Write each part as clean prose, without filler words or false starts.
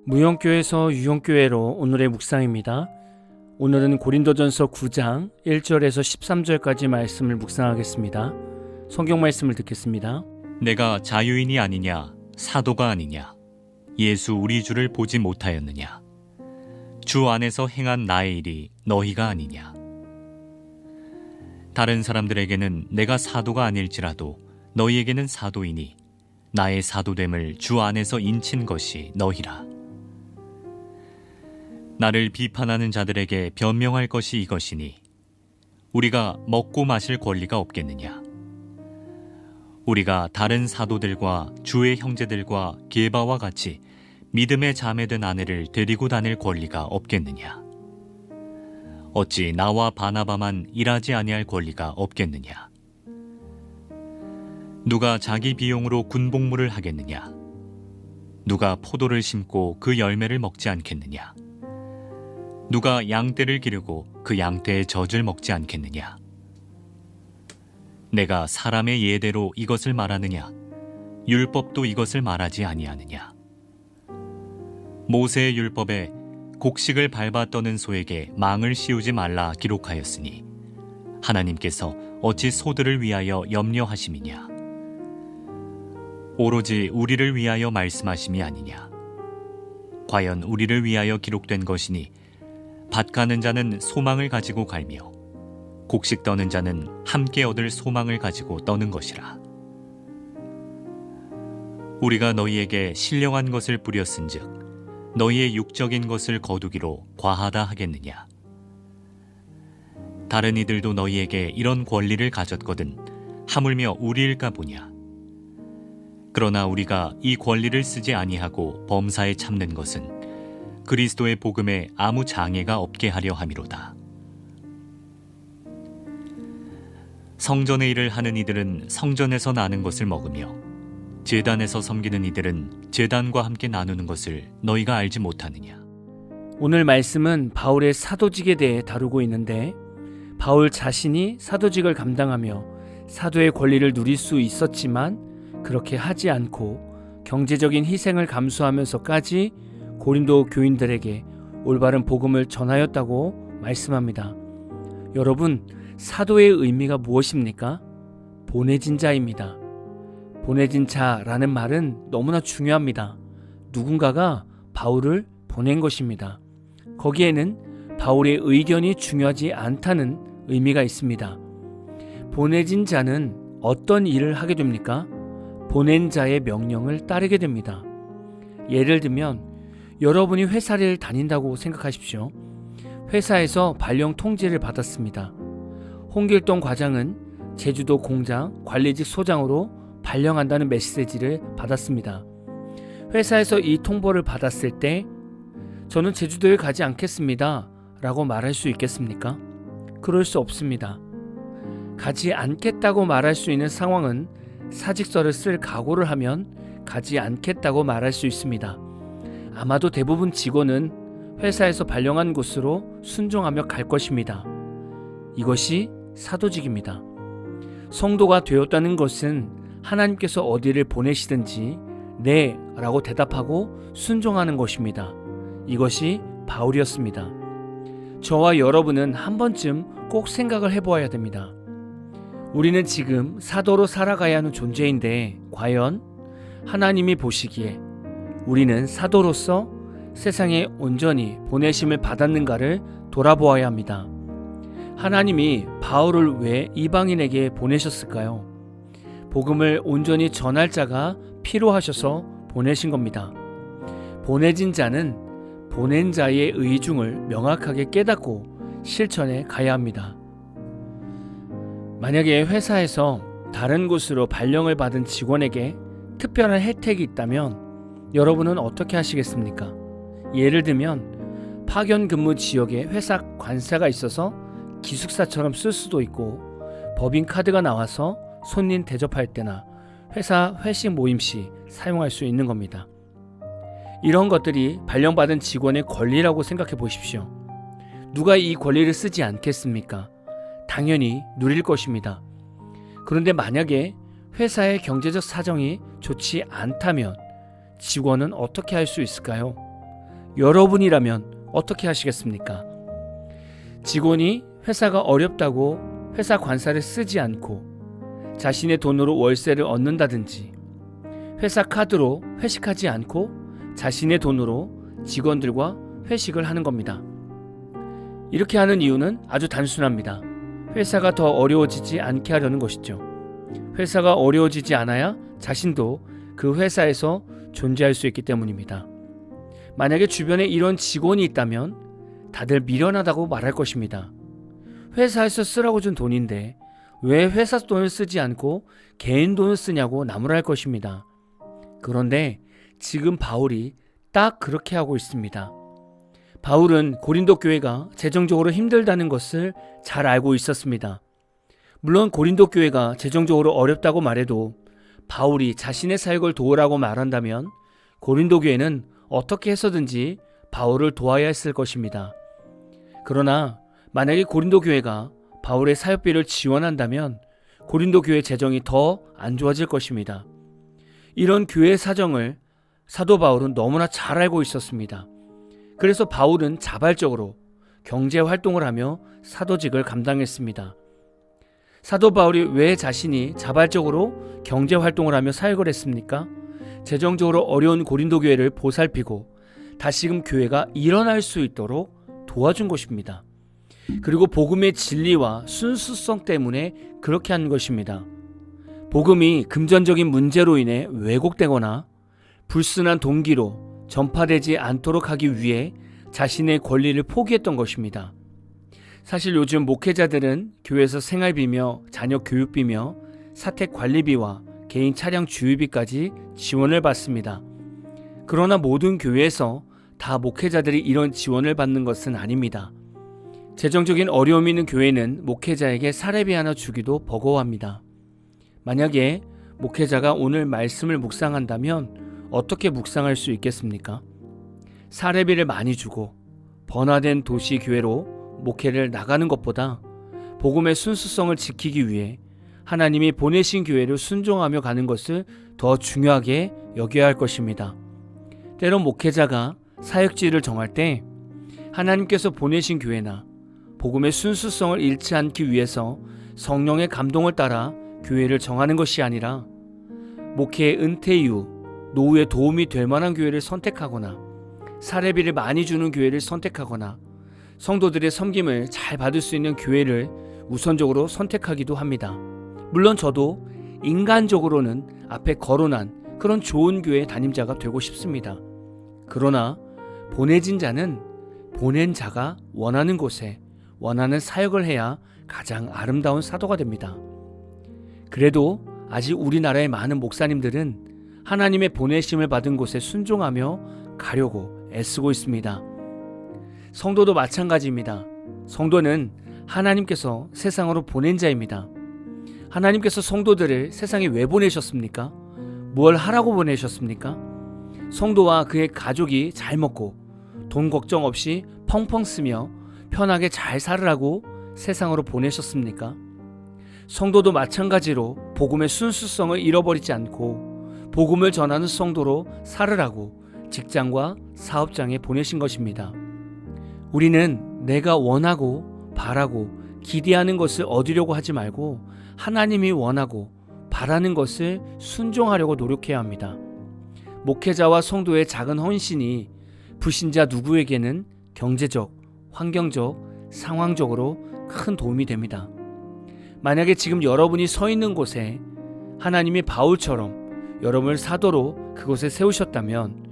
무용교회에서 유용교회로 오늘의 묵상입니다. 오늘은 고린도전서 9장 1절에서 13절까지 말씀을 묵상하겠습니다. 성경 말씀을 듣겠습니다. 내가 자유인이 아니냐 사도가 아니냐 예수 우리 주를 보지 못하였느냐 주 안에서 행한 나의 일이 너희가 아니냐. 다른 사람들에게는 내가 사도가 아닐지라도 너희에게는 사도이니 나의 사도됨을 주 안에서 인친 것이 너희라. 나를 비판하는 자들에게 변명할 것이 이것이니 우리가 먹고 마실 권리가 없겠느냐. 우리가 다른 사도들과 주의 형제들과 게바와 같이 믿음의 자매된 아내를 데리고 다닐 권리가 없겠느냐. 어찌 나와 바나바만 일하지 아니할 권리가 없겠느냐. 누가 자기 비용으로 군복무를 하겠느냐. 누가 포도를 심고 그 열매를 먹지 않겠느냐. 누가 양떼를 기르고 그 양떼의 젖을 먹지 않겠느냐. 내가 사람의 예대로 이것을 말하느냐. 율법도 이것을 말하지 아니하느냐. 모세의 율법에 곡식을 밟아 떠는 소에게 망을 씌우지 말라 기록하였으니 하나님께서 어찌 소들을 위하여 염려하심이냐. 오로지 우리를 위하여 말씀하심이 아니냐. 과연 우리를 위하여 기록된 것이니 밭 가는 자는 소망을 가지고 갈며 곡식 떠는 자는 함께 얻을 소망을 가지고 떠는 것이라. 우리가 너희에게 신령한 것을 뿌렸은즉 너희의 육적인 것을 거두기로 과하다 하겠느냐. 다른 이들도 너희에게 이런 권리를 가졌거든 하물며 우리일까 보냐. 그러나 우리가 이 권리를 쓰지 아니하고 범사에 참는 것은 그리스도의 복음에 아무 장애가 없게 하려 함이로다. 성전의 일을 하는 이들은 성전에서 나는 것을 먹으며 제단에서 섬기는 이들은 제단과 함께 나누는 것을 너희가 알지 못하느냐. 오늘 말씀은 바울의 사도직에 대해 다루고 있는데 바울 자신이 사도직을 감당하며 사도의 권리를 누릴 수 있었지만 그렇게 하지 않고 경제적인 희생을 감수하면서까지 고린도 교인들에게 올바른 복음을 전하였다고 말씀합니다. 여러분, 사도의 의미가 무엇입니까? 보내진 자입니다. 보내진 자라는 말은 너무나 중요합니다. 누군가가 바울을 보낸 것입니다. 거기에는 바울의 의견이 중요하지 않다는 의미가 있습니다. 보내진 자는 어떤 일을 하게 됩니까? 보낸 자의 명령을 따르게 됩니다. 예를 들면 여러분이 회사를 다닌다고 생각하십시오. 회사에서 발령 통지를 받았습니다. 홍길동 과장은 제주도 공장 관리직 소장으로 발령한다는 메시지를 받았습니다. 회사에서 이 통보를 받았을 때 저는 제주도에 가지 않겠습니다 라고 말할 수 있겠습니까? 그럴 수 없습니다. 가지 않겠다고 말할 수 있는 상황은 사직서를 쓸 각오를 하면 가지 않겠다고 말할 수 있습니다. 아마도 대부분 직원은 회사에서 발령한 곳으로 순종하며 갈 것입니다. 이것이 사도직입니다. 성도가 되었다는 것은 하나님께서 어디를 보내시든지 네 라고 대답하고 순종하는 것입니다. 이것이 바울이었습니다. 저와 여러분은 한 번쯤 꼭 생각을 해보아야 됩니다. 우리는 지금 사도로 살아가야 하는 존재인데 과연 하나님이 보시기에 우리는 사도로서 세상에 온전히 보내심을 받았는가를 돌아보아야 합니다. 하나님이 바울을 왜 이방인에게 보내셨을까요? 복음을 온전히 전할 자가 필요하셔서 보내신 겁니다. 보내진 자는 보낸 자의 의중을 명확하게 깨닫고 실천해 가야 합니다. 만약에 회사에서 다른 곳으로 발령을 받은 직원에게 특별한 혜택이 있다면 여러분은 어떻게 하시겠습니까? 예를 들면 파견 근무 지역에 회사 관사가 있어서 기숙사처럼 쓸 수도 있고 법인카드가 나와서 손님 대접할 때나 회사 회식 모임 시 사용할 수 있는 겁니다. 이런 것들이 발령받은 직원의 권리라고 생각해 보십시오. 누가 이 권리를 쓰지 않겠습니까? 당연히 누릴 것입니다. 그런데 만약에 회사의 경제적 사정이 좋지 않다면 직원은 어떻게 할 수 있을까요? 여러분이라면 어떻게 하시겠습니까? 직원이 회사가 어렵다고 회사 관사를 쓰지 않고 자신의 돈으로 월세를 얻는다든지, 회사 카드로 회식하지 않고 자신의 돈으로 직원들과 회식을 하는 겁니다. 이렇게 하는 이유는 아주 단순합니다. 회사가 더 어려워지지 않게 하려는 것이죠. 회사가 어려워지지 않아야 자신도 그 회사에서 존재할 수 있기 때문입니다. 만약에 주변에 이런 직원이 있다면 다들 미련하다고 말할 것입니다. 회사에서 쓰라고 준 돈인데 왜 회사 돈을 쓰지 않고 개인 돈을 쓰냐고 나무랄 것입니다. 그런데 지금 바울이 딱 그렇게 하고 있습니다. 바울은 고린도 교회가 재정적으로 힘들다는 것을 잘 알고 있었습니다. 물론 고린도 교회가 재정적으로 어렵다고 말해도 바울이 자신의 사역을 도우라고 말한다면 고린도 교회는 어떻게 해서든지 바울을 도와야 했을 것입니다. 그러나 만약에 고린도 교회가 바울의 사역비를 지원한다면 고린도 교회 재정이 더 안 좋아질 것입니다. 이런 교회 사정을 사도 바울은 너무나 잘 알고 있었습니다. 그래서 바울은 자발적으로 경제 활동을 하며 사도직을 감당했습니다. 사도 바울이 왜 자신이 자발적으로 경제 활동을 하며 사역을 했습니까? 재정적으로 어려운 고린도 교회를 보살피고 다시금 교회가 일어날 수 있도록 도와준 것입니다. 그리고 복음의 진리와 순수성 때문에 그렇게 한 것입니다. 복음이 금전적인 문제로 인해 왜곡되거나 불순한 동기로 전파되지 않도록 하기 위해 자신의 권리를 포기했던 것입니다. 사실 요즘 목회자들은 교회에서 생활비며 자녀 교육비며 사택 관리비와 개인 차량 주유비까지 지원을 받습니다. 그러나 모든 교회에서 다 목회자들이 이런 지원을 받는 것은 아닙니다. 재정적인 어려움이 있는 교회는 목회자에게 사례비 하나 주기도 버거워합니다. 만약에 목회자가 오늘 말씀을 묵상한다면 어떻게 묵상할 수 있겠습니까? 사례비를 많이 주고 번화된 도시 교회로 목회를 나가는 것보다 복음의 순수성을 지키기 위해 하나님이 보내신 교회를 순종하며 가는 것을 더 중요하게 여겨야 할 것입니다. 때론 목회자가 사역지를 정할 때 하나님께서 보내신 교회나 복음의 순수성을 잃지 않기 위해서 성령의 감동을 따라 교회를 정하는 것이 아니라 목회의 은퇴 이후 노후에 도움이 될 만한 교회를 선택하거나 사례비를 많이 주는 교회를 선택하거나 성도들의 섬김을 잘 받을 수 있는 교회를 우선적으로 선택하기도 합니다. 물론 저도 인간적으로는 앞에 거론한 그런 좋은 교회 담임자가 되고 싶습니다. 그러나 보내진 자는 보낸 자가 원하는 곳에 원하는 사역을 해야 가장 아름다운 사도가 됩니다. 그래도 아직 우리나라의 많은 목사님들은 하나님의 보내심을 받은 곳에 순종하며 가려고 애쓰고 있습니다. 성도도 마찬가지입니다. 성도는 하나님께서 세상으로 보낸 자입니다. 하나님께서 성도들을 세상에 왜 보내셨습니까? 뭘 하라고 보내셨습니까? 성도와 그의 가족이 잘 먹고 돈 걱정 없이 펑펑 쓰며 편하게 잘 살으라고 세상으로 보내셨습니까? 성도도 마찬가지로 복음의 순수성을 잃어버리지 않고 복음을 전하는 성도로 살으라고 직장과 사업장에 보내신 것입니다. 우리는 내가 원하고 바라고 기대하는 것을 얻으려고 하지 말고 하나님이 원하고 바라는 것을 순종하려고 노력해야 합니다. 목회자와 성도의 작은 헌신이 불신자 누구에게는 경제적, 환경적, 상황적으로 큰 도움이 됩니다. 만약에 지금 여러분이 서 있는 곳에 하나님이 바울처럼 여러분을 사도로 그곳에 세우셨다면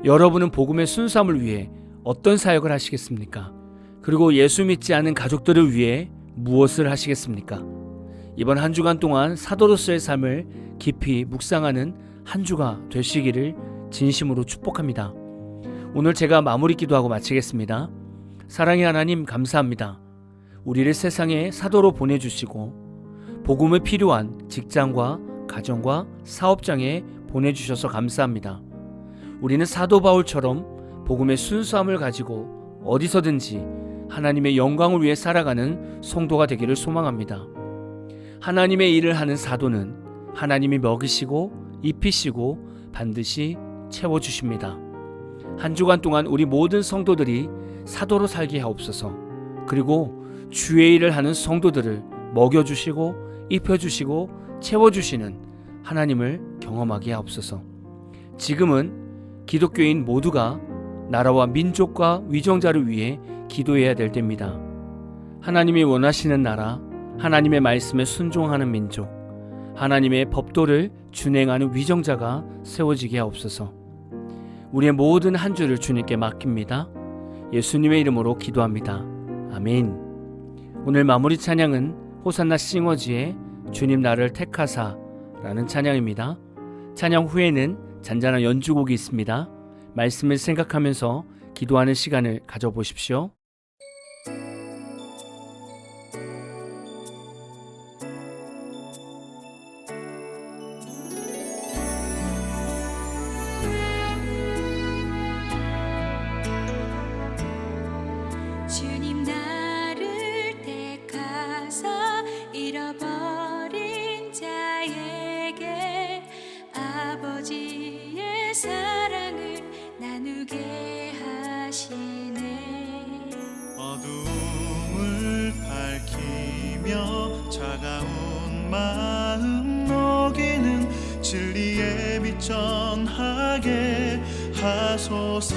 여러분은 복음의 순수함을 위해 어떤 사역을 하시겠습니까? 그리고 예수 믿지 않은 가족들을 위해 무엇을 하시겠습니까? 이번 한 주간 동안 사도로서의 삶을 깊이 묵상하는 한 주가 되시기를 진심으로 축복합니다. 오늘 제가 마무리 기도하고 마치겠습니다. 사랑의 하나님 감사합니다. 우리를 세상에 사도로 보내주시고 복음이 필요한 직장과 가정과 사업장에 보내주셔서 감사합니다. 우리는 사도 바울처럼 복음의 순수함을 가지고 어디서든지 하나님의 영광을 위해 살아가는 성도가 되기를 소망합니다. 하나님의 일을 하는 사도는 하나님이 먹이시고 입히시고 반드시 채워주십니다. 한 주간 동안 우리 모든 성도들이 사도로 살게 하옵소서. 그리고 주의 일을 하는 성도들을 먹여주시고 입혀주시고 채워주시는 하나님을 경험하게 하옵소서. 지금은 기독교인 모두가 나라와 민족과 위정자를 위해 기도해야 될 때입니다. 하나님이 원하시는 나라, 하나님의 말씀에 순종하는 민족, 하나님의 법도를 준행하는 위정자가 세워지게 하옵소서. 우리의 모든 한 주를 주님께 맡깁니다. 예수님의 이름으로 기도합니다. 아멘. 오늘 마무리 찬양은 호산나 싱어지의 주님 나를 택하사 라는 찬양입니다. 찬양 후에는 잔잔한 연주곡이 있습니다. 말씀을 생각하면서 기도하는 시간을 가져보십시오. 주님 나를 택하사 잃어버린 자에게 아버지의 사랑을 나누게 하시네. 어둠을 밝히며 차가운 마음 녹이는 진리의 빛 전하게 하소서.